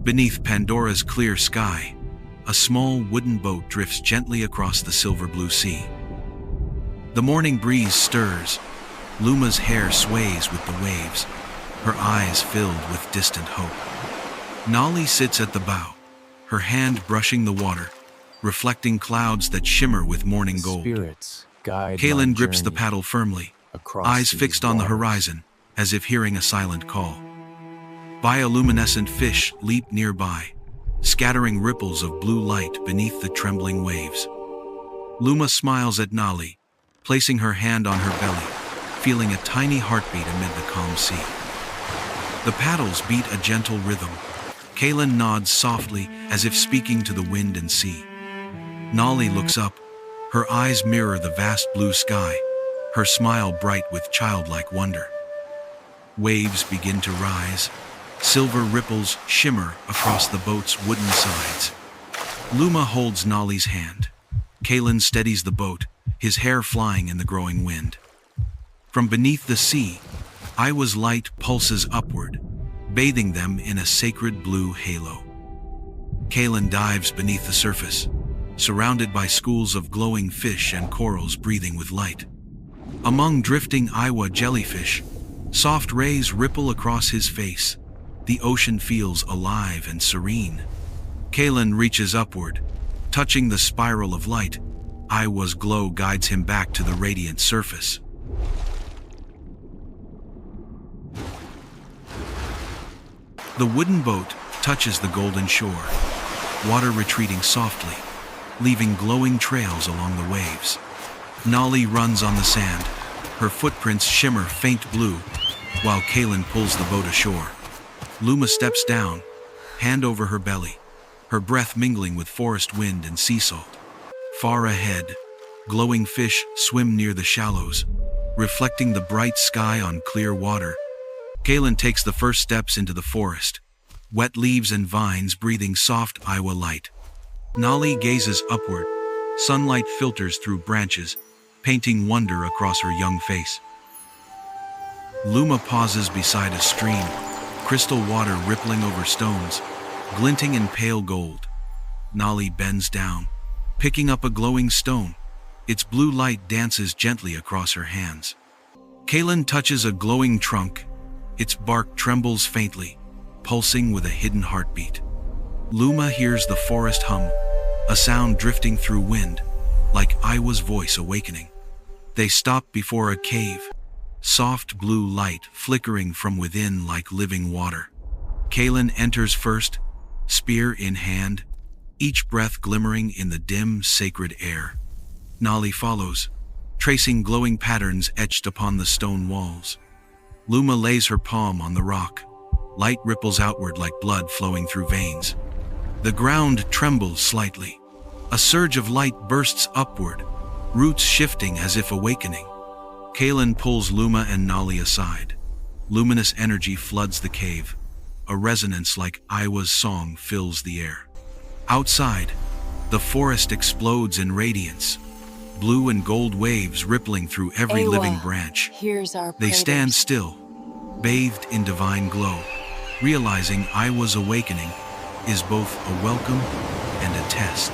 Beneath Pandora's clear sky, a small wooden boat drifts gently across the silver blue sea. The morning breeze stirs, Luma's hair sways with the waves, her eyes filled with distant hope. Nolly sits at the bow, her hand brushing the water, reflecting clouds that shimmer with morning gold. Kaylin grips the paddle firmly, eyes fixed on the horizon, as if hearing a silent call. Bioluminescent fish leap nearby, scattering ripples of blue light beneath the trembling waves. Luma smiles at Nolly, placing her hand on her belly, feeling a tiny heartbeat amid the calm sea. The paddles beat a gentle rhythm. Kaylin nods softly as if speaking to the wind and sea. Nolly looks up, her eyes mirror the vast blue sky, her smile bright with childlike wonder. Waves begin to rise, silver ripples shimmer across the boat's wooden sides. Luma holds Nolly's hand. Kaylin steadies the boat, his hair flying in the growing wind. From beneath the sea, Eywa's light pulses upward, bathing them in a sacred blue halo. Kaylin dives beneath the surface, surrounded by schools of glowing fish and corals breathing with light. Among drifting Eywa jellyfish, soft rays ripple across his face. The ocean feels alive and serene. Kaylin reaches upward, touching the spiral of light. Eywa's glow guides him back to the radiant surface. The wooden boat touches the golden shore, water retreating softly, leaving glowing trails along the waves. Nolly runs on the sand, her footprints shimmer faint blue, while Kaylin pulls the boat ashore. Luma steps down, hand over her belly, her breath mingling with forest wind and sea salt. Far ahead, glowing fish swim near the shallows, reflecting the bright sky on clear water. Kaylin takes the first steps into the forest, wet leaves and vines breathing soft Eywa light. Nolly gazes upward, sunlight filters through branches, painting wonder across her young face. Luma pauses beside a stream, crystal water rippling over stones, glinting in pale gold. Nolly bends down, picking up a glowing stone. Its blue light dances gently across her hands. Kaylin touches a glowing trunk. Its bark trembles faintly, pulsing with a hidden heartbeat. Luma hears the forest hum, a sound drifting through wind, like Eywa's voice awakening. They stop before a cave, soft blue light flickering from within like living water. Kaylin enters first, spear in hand, each breath glimmering in the dim, sacred air. Nolly follows, tracing glowing patterns etched upon the stone walls. Luma lays her palm on the rock. Light ripples outward like blood flowing through veins. The ground trembles slightly. A surge of light bursts upward, roots shifting as if awakening. Kaylin pulls Luma and Nolly aside. Luminous energy floods the cave. A resonance like Eywa's song fills the air. Outside, the forest explodes in radiance. Blue and gold waves rippling through every Eywa, living branch. They stand still, bathed in divine glow, realizing Eywa's awakening is both a welcome and a test.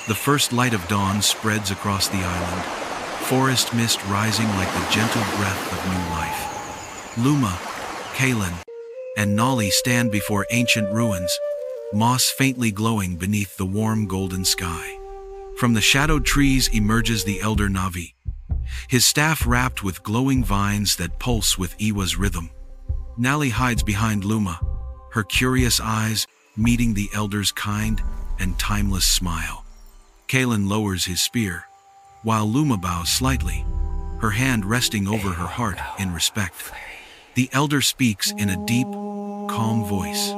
The first light of dawn spreads across the island, forest mist rising like the gentle breath of new life. Luma, Kaylin, and Nolly stand before ancient ruins, moss faintly glowing beneath the warm golden sky. From the shadowed trees emerges the elder Navi, his staff wrapped with glowing vines that pulse with Eywa's rhythm. Nolly hides behind Luma, her curious eyes meeting the elder's kind and timeless smile. Kaylin lowers his spear, while Luma bows slightly, her hand resting over her heart in respect. The elder speaks in a deep, calm voice.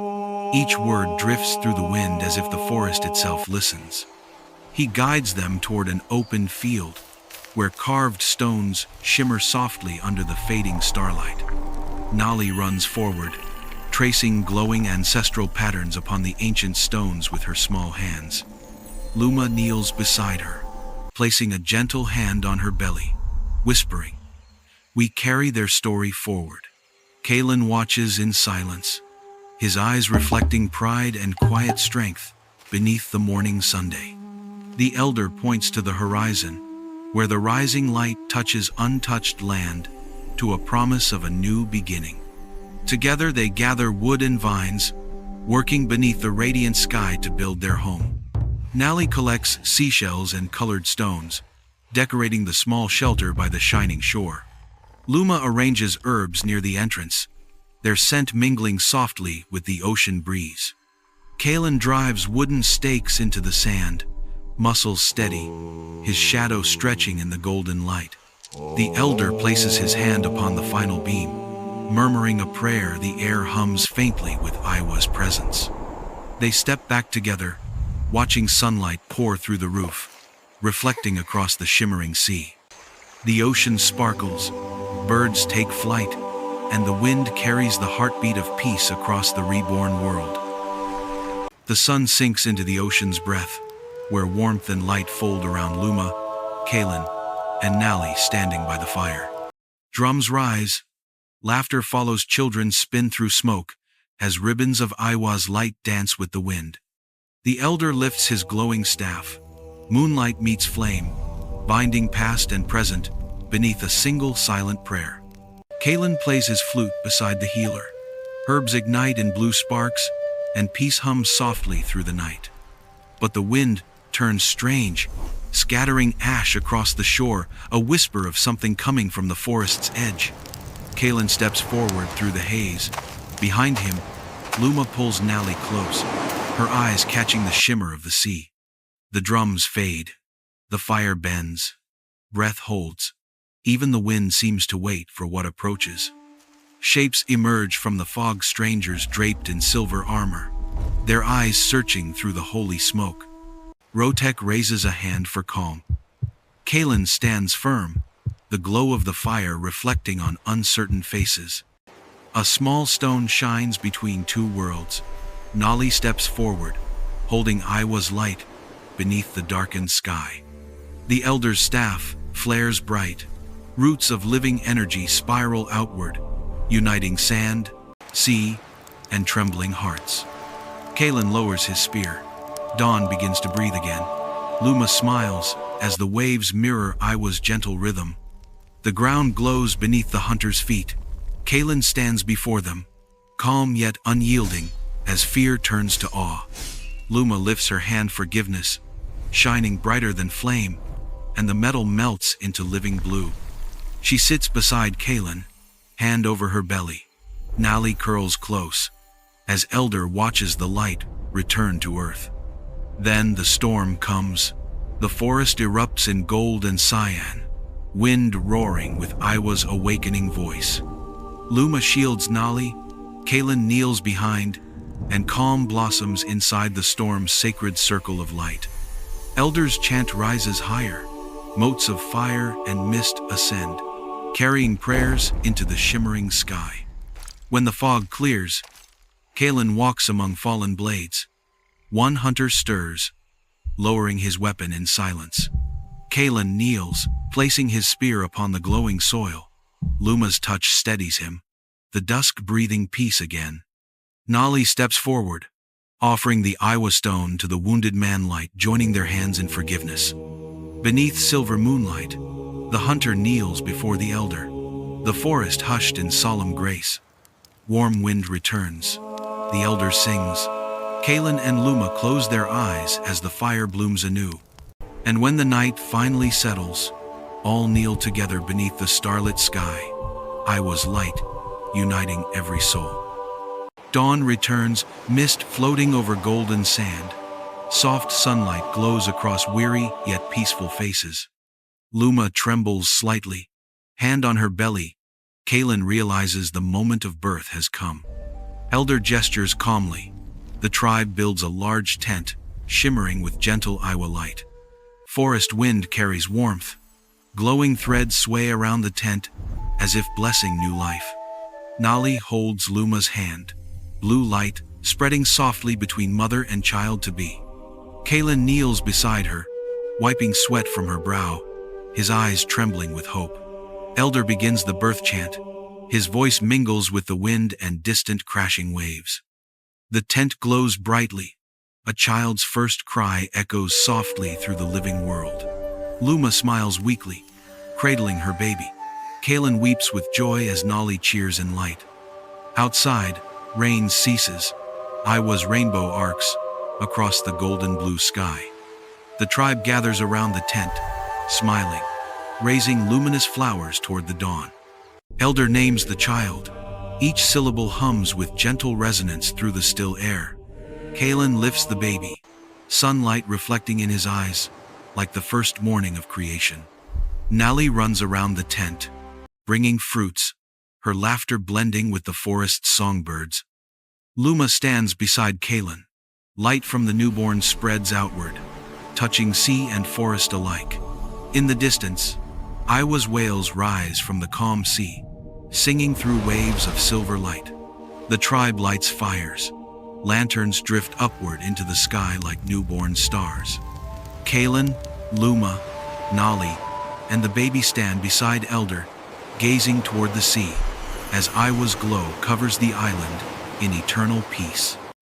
Each word drifts through the wind as if the forest itself listens. He guides them toward an open field, where carved stones shimmer softly under the fading starlight. Nolly runs forward, tracing glowing ancestral patterns upon the ancient stones with her small hands. Luma kneels beside her, placing a gentle hand on her belly, whispering, "We carry their story forward." Kaylin watches in silence, his eyes reflecting pride and quiet strength beneath the morning Sunday. The elder points to the horizon, where the rising light touches untouched land, to a promise of a new beginning. Together they gather wood and vines, working beneath the radiant sky to build their home. Nali collects seashells and colored stones, decorating the small shelter by the shining shore. Luma arranges herbs near the entrance, their scent mingling softly with the ocean breeze. Kalen drives wooden stakes into the sand, muscles steady, his shadow stretching in the golden light. The elder places his hand upon the final beam. Murmuring a prayer, the air hums faintly with Eywa's presence. They step back together, watching sunlight pour through the roof, reflecting across the shimmering sea. The ocean sparkles, birds take flight, and the wind carries the heartbeat of peace across the reborn world. The sun sinks into the ocean's breath, where warmth and light fold around Luma, Kalen, and Nali standing by the fire. Drums rise, laughter follows, children spin through smoke, as ribbons of Eywa's light dance with the wind. The elder lifts his glowing staff. Moonlight meets flame, binding past and present beneath a single silent prayer. Kalen plays his flute beside the healer. Herbs ignite in blue sparks, and peace hums softly through the night. But the wind turns strange, scattering ash across the shore, a whisper of something coming from the forest's edge. Kalen steps forward through the haze. Behind him, Luma pulls Nali close, her eyes catching the shimmer of the sea. The drums fade. The fire bends. Breath holds. Even the wind seems to wait for what approaches. Shapes emerge from the fog, strangers draped in silver armor, their eyes searching through the holy smoke. Rotek raises a hand for calm. Kalen stands firm, the glow of the fire reflecting on uncertain faces. A small stone shines between two worlds. Nali steps forward, holding Eywa's light beneath the darkened sky. The elder's staff flares bright. Roots of living energy spiral outward, uniting sand, sea, and trembling hearts. Kalen lowers his spear. Dawn begins to breathe again. Luma smiles as the waves mirror Eywa's gentle rhythm. The ground glows beneath the hunter's feet. Kalen stands before them, calm yet unyielding, as fear turns to awe. Luma lifts her hand, forgiveness, shining brighter than flame, and the metal melts into living blue. She sits beside Kalen, hand over her belly. Nali curls close, as Elder watches the light return to earth. Then the storm comes. The forest erupts in gold and cyan, wind roaring with Eywa's awakening voice. Luma shields Nali, Kalen kneels behind, and calm blossoms inside the storm's sacred circle of light. Elder's chant rises higher. Motes of fire and mist ascend, carrying prayers into the shimmering sky. When the fog clears, Kalen walks among fallen blades. One hunter stirs, lowering his weapon in silence. Kalen kneels, placing his spear upon the glowing soil. Luma's touch steadies him, the dusk breathing peace again. Nali steps forward, offering the Eywa stone to the wounded man, light joining their hands in forgiveness. Beneath silver moonlight, the hunter kneels before the elder, the forest hushed in solemn grace. Warm wind returns. The elder sings. Kalen and Luma close their eyes as the fire blooms anew. And when the night finally settles, all kneel together beneath the starlit sky. Eywa's light, uniting every soul. Dawn returns, mist floating over golden sand. Soft sunlight glows across weary yet peaceful faces. Luma trembles slightly, hand on her belly. Kalen realizes the moment of birth has come. Elder gestures calmly. The tribe builds a large tent, shimmering with gentle Eywa light. Forest wind carries warmth. Glowing threads sway around the tent, as if blessing new life. Nali holds Luma's hand, blue light spreading softly between mother and child-to-be. Kalen kneels beside her, wiping sweat from her brow, his eyes trembling with hope. Elder begins the birth chant. His voice mingles with the wind and distant crashing waves. The tent glows brightly. A child's first cry echoes softly through the living world. Luma smiles weakly, cradling her baby. Kaylin weeps with joy as Nolly cheers in light. Outside, rain ceases. Eywa's rainbow arcs across the golden blue sky. The tribe gathers around the tent, smiling, raising luminous flowers toward the dawn. Elder names the child. Each syllable hums with gentle resonance through the still air. Kaylin lifts the baby, sunlight reflecting in his eyes, like the first morning of creation. Nolly runs around the tent, bringing fruits, her laughter blending with the forest's songbirds. Luma stands beside Kaylin. Light from the newborn spreads outward, touching sea and forest alike. In the distance, Eywa's wails rise from the calm sea, singing through waves of silver light. The tribe lights fires. Lanterns drift upward into the sky like newborn stars. Kaylin, Luma, Nolly, and the baby stand beside Elder, gazing toward the sea, as Eywa's glow covers the island in eternal peace.